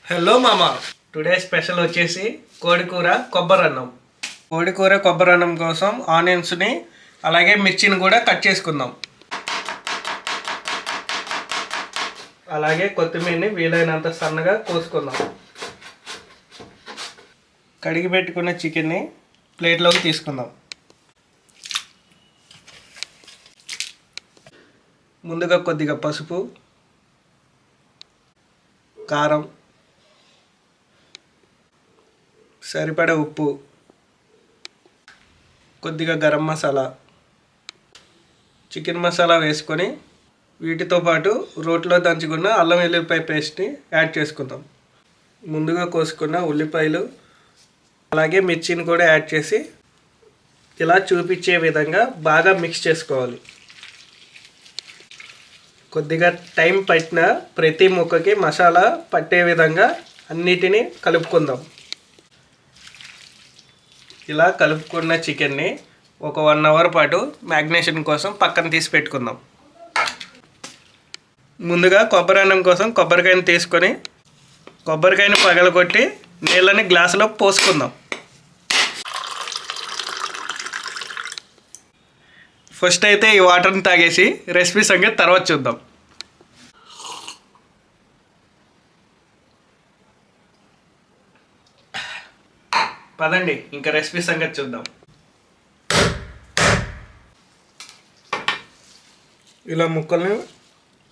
Hello మామ. Today special వచ్చేసి కోడికూర కొబ్బరన్నం. కోడికూర కొబ్బరన్నం కోసం ఆనియన్స్ని అలాగే మిర్చిని కూడా కట్ చేసుకుందాం. అలాగే కొత్తిమీరని వీలైనంత సన్నగా కోసుకుందాం. కడిగి పెట్టుకున్న చికెన్ని ప్లేట్లోకి తీసుకుందాం. ముందుగా కొద్దిగా పసుపు, కారం, సరిపడా ఉప్పు, కొద్దిగా గరం మసాలా, చికెన్ మసాలా వేసుకొని వీటితో పాటు రోట్లో దంచుకున్న అల్లం వెల్లుల్లిపాయ పేస్ట్ని యాడ్ చేసుకుందాం. ముందుగా కోసుకున్న ఉల్లిపాయలు అలాగే మిర్చిని కూడా యాడ్ చేసి ఇలా చూపించే విధంగా బాగా మిక్స్ చేసుకోవాలి. కొద్దిగా టైం పట్టిన ప్రతి ముక్కకి మసాలా పట్టే విధంగా అన్నిటినీ కలుపుకుందాం. ఇలా కలుపుకున్న చికెన్ని ఒక 1 అవర్ పాటు మ్యాగ్నేషన్ కోసం పక్కన తీసి పెట్టుకుందాం. ముందుగా కొబ్బరి అన్నం కోసం కొబ్బరికాయని తీసుకొని కొబ్బరికాయని పగలగొట్టి నీళ్ళని గ్లాసులో పోసుకుందాం. ఫస్ట్ అయితే ఈ వాటర్ని తాగేసి రెసిపీ సంగతి తర్వాత చూద్దాం. పదండి ఇంకా రెసిపీ సంగతి చూద్దాం. ఇలా ముక్కల్ని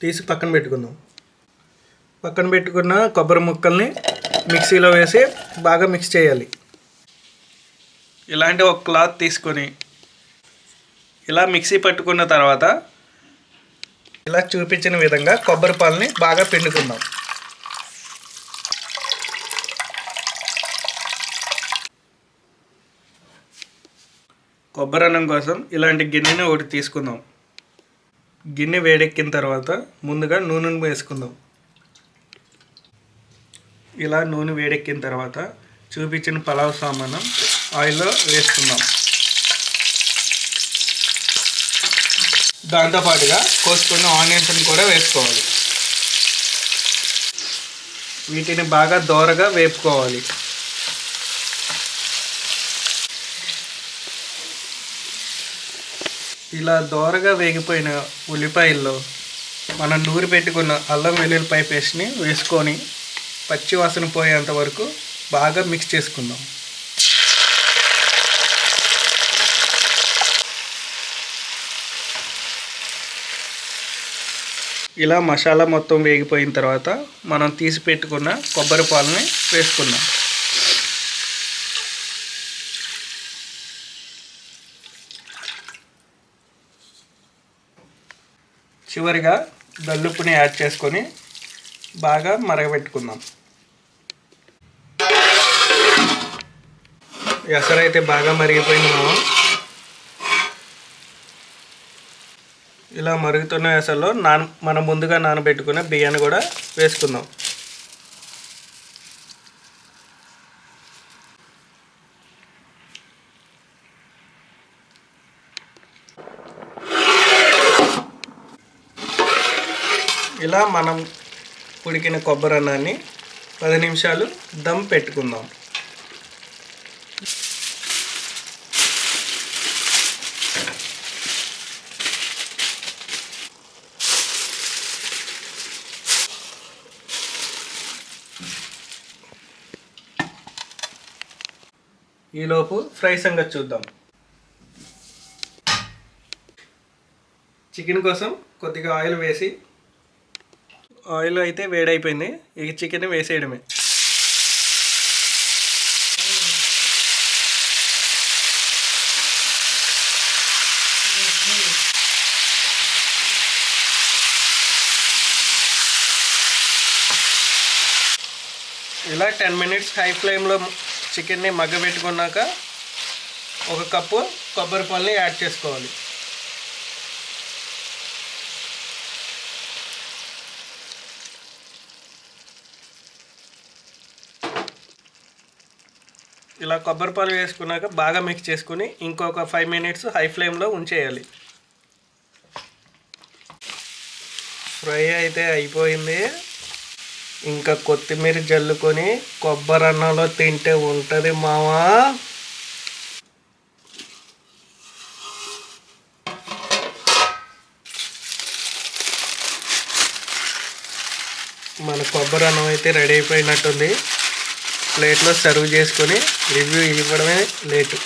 తీసి పక్కన పెట్టుకుందాం. పక్కన పెట్టుకున్న కొబ్బరి ముక్కల్ని మిక్సీలో వేసి బాగా మిక్స్ చేయాలి. ఇలాంటి ఒక క్లాత్ తీసుకొని ఇలా మిక్సీ పట్టుకున్న తర్వాత ఇలా చూపించిన విధంగా కొబ్బరి పాలని బాగా పిండుకుందాం. కొబ్బరి అన్నం కోసం ఇలాంటి గిన్నెని ఒకటి తీసుకుందాం. గిన్నె వేడెక్కిన తర్వాత ముందుగా నూనెను వేసుకుందాం. ఇలా నూనె వేడెక్కిన తర్వాత చూపించిన పలావ్ సామానం ఆయిల్లో వేసుకుందాం. దాంతోపాటుగా కోసుకున్న ఆనియన్స్ని కూడా వేసుకోవాలి. వీటిని బాగా దోరగా వేపుకోవాలి. ఇలా దోరగా వేగిపోయిన ఉల్లిపాయల్లో మనం నూరి పెట్టుకున్న అల్లం వెల్లుల్లిపాయ పేస్ట్ని వేసుకొని పచ్చి వాసన పోయేంత వరకు బాగా మిక్స్ చేసుకుందాం. ఇలా మసాలా మొత్తం వేగిపోయిన తర్వాత మనం తీసి పెట్టుకున్న కొబ్బరి పాలని వేసుకుందాం. చివరిగా గల్లుప్పుని యాడ్ చేసుకొని బాగా మరగబెట్టుకుందాం. ఎసరైతే బాగా మరిగిపోయింది. ఇలా మరుగుతున్న ఎసల్లో మనం ముందుగా నానబెట్టుకున్న బియ్యాన్ని కూడా వేసుకుందాం. ఇలా మనం ఉడికిన కొబ్బరి అన్నాన్ని 10 నిమిషాలు దమ్ పెట్టుకుందాం. ఈలోపు ఫ్రై సంగతి చూద్దాం. చికెన్ కోసం కొద్దిగా ఆయిల్ వేసి ఆయిల్ అయితే వేడైపోయింది. ఈ చికెన్ వేసేయడమే. ఇలా 10 మినిట్స్ హై ఫ్లేమ్లో చికెన్ని మగ్గబెట్టుకున్నాక 1 కప్పు కొబ్బరి పాలని యాడ్ చేసుకోవాలి. ఇలా కొబ్బరి పాలు వేసుకున్నాక బాగా మిక్స్ చేసుకుని ఇంకొక 5 మినిట్స్ హై ఫ్లేమ్లో ఉంచేయాలి. ఫ్రై అయితే అయిపోయింది. ఇంకా కొత్తిమీర జల్లుకొని కొబ్బరి అన్నంలో తింటే ఉంటుంది మావా. మన కొబ్బరి అన్నం అయితే రెడీ అయిపోయినట్టుంది. ప్లేట్లో సర్వ్ చేసుకొని రివ్యూ ఇవ్వడమే లేటు.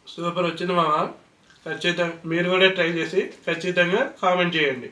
సూపర్ వచ్చింది మామ. ఖచ్చితంగా మీరు కూడా ట్రై చేసి ఖచ్చితంగా కామెంట్ చేయండి.